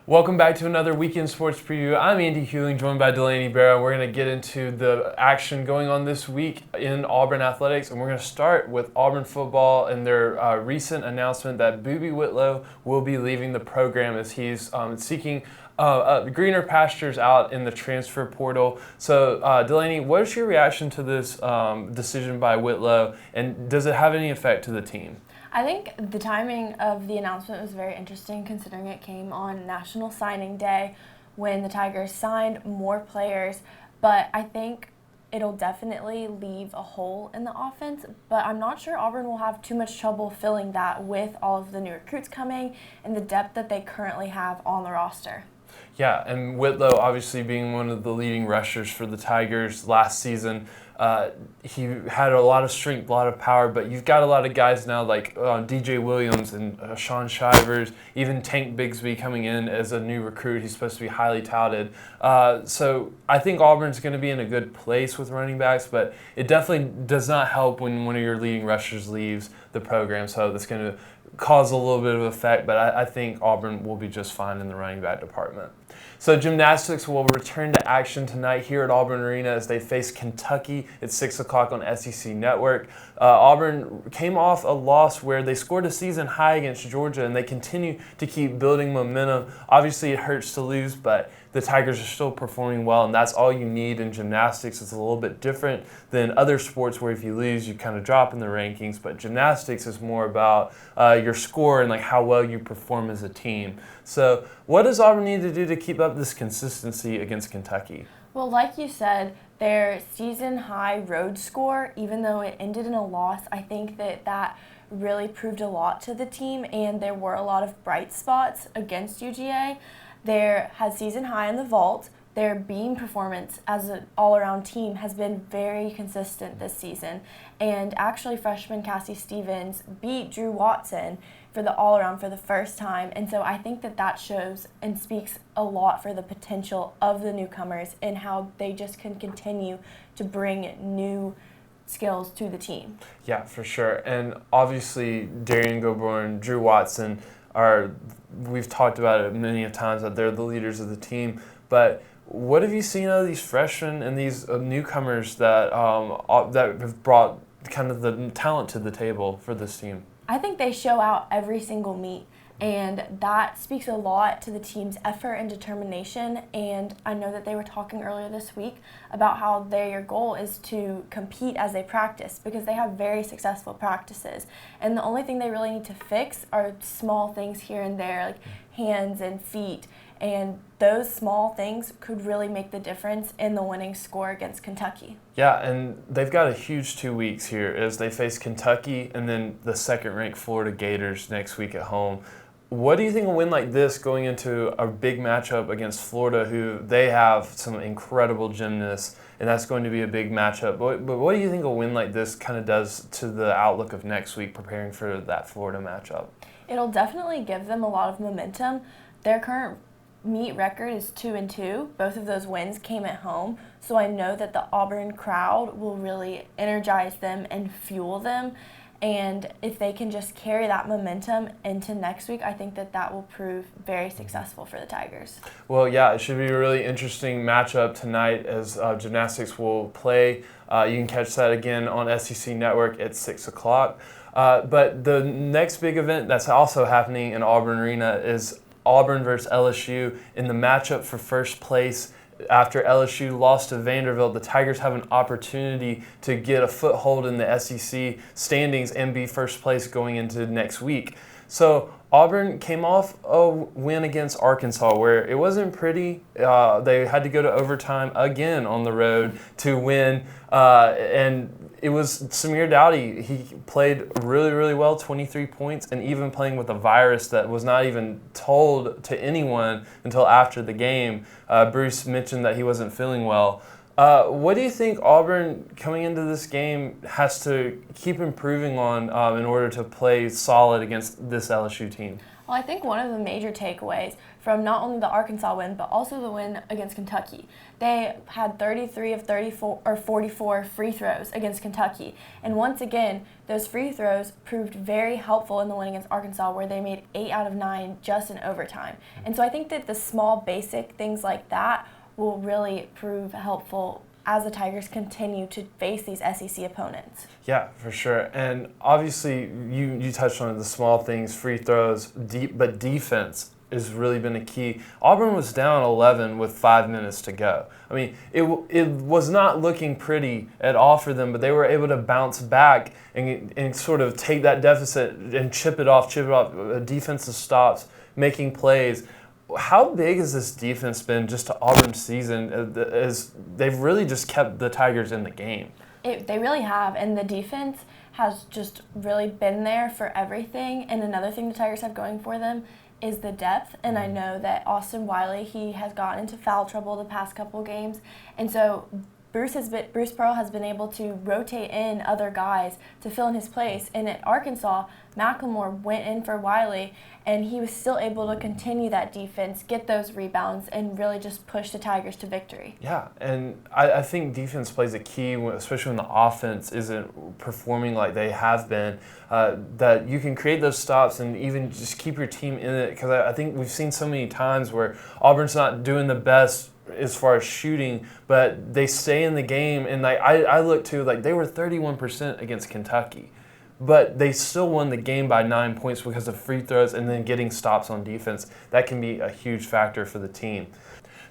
Welcome back to another Weekend Sports Preview. I'm Andy Hewling, joined by Delaney Barrow. We're going to get into the action going on this week in Auburn athletics, and we're going to start with Auburn football and their recent announcement that Boobie Whitlow will be leaving the program as he's seeking greener pastures out in the transfer portal. So, Delaney, what is your reaction to this decision by Whitlow, and does it have any effect to the team? I think the timing of the announcement was very interesting considering it came on National Signing Day when the Tigers signed more players, but I think it'll definitely leave a hole in the offense, but I'm not sure Auburn will have too much trouble filling that with all of the new recruits coming and the depth that they currently have on the roster. Yeah, and Whitlow obviously being one of the leading rushers for the Tigers last season. He had a lot of strength, a lot of power, but you've got a lot of guys now like DJ Williams and Sean Shivers, even Tank Bigsby coming in as a new recruit. He's supposed to be highly touted. So I think Auburn's going to be in a good place with running backs, but it definitely does not help when one of your leading rushers leaves the program. So that's going to cause a little bit of effect, but I think Auburn will be just fine in the running back department. So gymnastics will return to action tonight here at Auburn Arena as they face Kentucky at 6 o'clock on SEC Network. Auburn came off a loss where they scored a season high against Georgia, and they continue to keep building momentum. Obviously, it hurts to lose, but the Tigers are still performing well, and that's all you need in gymnastics. It's a little bit different than other sports where if you lose, you kind of drop in the rankings, but gymnastics is more about your score and like how well you perform as a team. So what does Auburn need to do to keep up this consistency against Kentucky? Well, like you said, their season high road score, even though it ended in a loss, I think that really proved a lot to the team, and there were a lot of bright spots against UGA. There has season high in the vault. Their beam performance as an all-around team has been very consistent this season. And actually, freshman Cassie Stevens beat Drew Watson for the all-around for the first time. And so I think that shows and speaks a lot for the potential of the newcomers and how they just can continue to bring new skills to the team. Yeah, for sure. And obviously, Darian Goborn, Drew Watson we've talked about it many times that they're the leaders of the team, but what have you seen out of these freshmen and these newcomers that have brought kind of the talent to the table for this team? I think they show out every single meet, and that speaks a lot to the team's effort and determination. And I know that they were talking earlier this week about how their goal is to compete as they practice because they have very successful practices. And the only thing they really need to fix are small things here and there, like hands and feet. And those small things could really make the difference in the winning score against Kentucky. Yeah, and they've got a huge 2 weeks here as they face Kentucky and then the second-ranked Florida Gators next week at home. What do you think a win like this going into a big matchup against Florida, who they have some incredible gymnasts, and that's going to be a big matchup. But what do you think a win like this kind of does to the outlook of next week preparing for that Florida matchup? It'll definitely give them a lot of momentum. Their current meet record is 2-2. Both of those wins came at home, so I know that the Auburn crowd will really energize them and fuel them. And if they can just carry that momentum into next week, I think that will prove very successful for the Tigers. Well, yeah, it should be a really interesting matchup tonight as gymnastics will play. You can catch that again on SEC Network at 6 o'clock. But the next big event that's also happening in Auburn Arena is Auburn versus LSU in the matchup for first place. After LSU lost to Vanderbilt, the Tigers have an opportunity to get a foothold in the SEC standings and be first place going into next week. So Auburn came off a win against Arkansas where it wasn't pretty. They had to go to overtime again on the road to win, and it was Samir Dowdy. He played really, really well, 23 points, and even playing with a virus that was not even told to anyone until after the game. Bruce mentioned that he wasn't feeling well. What do you think Auburn, coming into this game, has to keep improving on in order to play solid against this LSU team? Well, I think one of the major takeaways from not only the Arkansas win, but also the win against Kentucky, they had 33 of 34 or 44 free throws against Kentucky. And once again, those free throws proved very helpful in the win against Arkansas, where they made 8 out of 9 just in overtime. And so I think that the small basic things like that will really prove helpful as the Tigers continue to face these SEC opponents. Yeah, for sure. And obviously, you touched on the small things, free throws, but defense has really been a key. Auburn was down 11 with 5 minutes to go. I mean, it was not looking pretty at all for them, but they were able to bounce back and sort of take that deficit and chip it off, defensive stops, making plays. How big has this defense been just to Auburn's season as they've really just kept the Tigers in the game? They really have, and the defense has just really been there for everything. And another thing the Tigers have going for them is the depth, and I know that Austin Wiley, he has gotten into foul trouble the past couple games, and so Bruce Pearl has been able to rotate in other guys to fill in his place. And at Arkansas, McLemore went in for Wiley, and he was still able to continue that defense, get those rebounds, and really just push the Tigers to victory. Yeah, and I think defense plays a key, especially when the offense isn't performing like they have been, that you can create those stops and even just keep your team in it. Because I think we've seen so many times where Auburn's not doing the best as far as shooting, but they stay in the game. And I look to, they were 31% against Kentucky, but they still won the game by 9 points because of free throws and then getting stops on defense. That can be a huge factor for the team.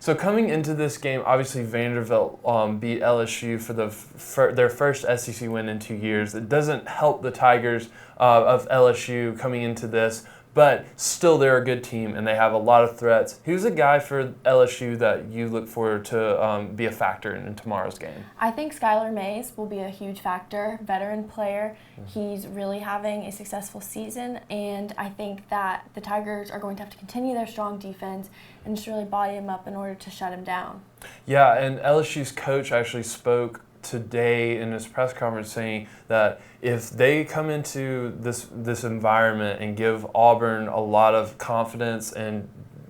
So coming into this game, obviously Vanderbilt beat LSU for their first SEC win in 2 years. It doesn't help the Tigers of LSU coming into this, but still they're a good team and they have a lot of threats. Who's a guy for LSU that you look forward to be a factor in tomorrow's game? I think Skylar Mays will be a huge factor, veteran player. He's really having a successful season, and I think that the Tigers are going to have to continue their strong defense and just really body him up in order to shut him down. Yeah, and LSU's coach actually spoke today in his press conference saying that if they come into this environment and give Auburn a lot of confidence and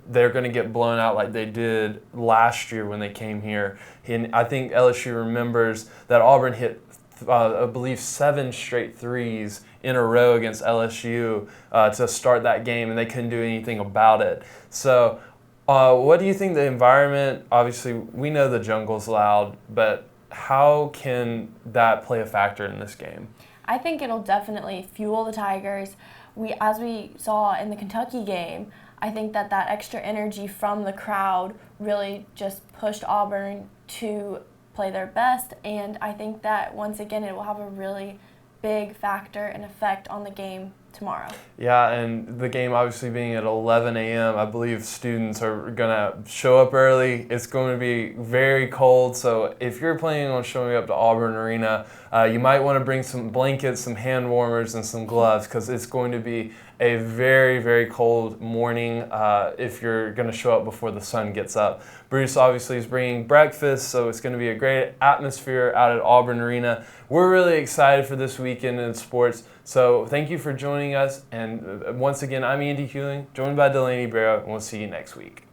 they're going to get blown out like they did last year when they came here. And I think LSU remembers that Auburn hit, I believe, 7 straight threes in a row against LSU to start that game, and they couldn't do anything about it. So what do you think the environment, obviously we know the jungle's loud, but how can that play a factor in this game? I think it'll definitely fuel the Tigers. As we saw in the Kentucky game, I think that extra energy from the crowd really just pushed Auburn to play their best, and I think that once again it will have a really big factor and effect on the game tomorrow. Yeah, and the game obviously being at 11 a.m., I believe students are going to show up early. It's going to be very cold, so if you're planning on showing up to Auburn Arena, you might want to bring some blankets, some hand warmers, and some gloves, because it's going to be a very, very cold morning if you're going to show up before the sun gets up. Bruce obviously is bringing breakfast, so it's going to be a great atmosphere out at Auburn Arena. We're really excited for this weekend in sports, so thank you for joining us. And once again, I'm Andy Hewling, joined by Delaney Barrow, and we'll see you next week.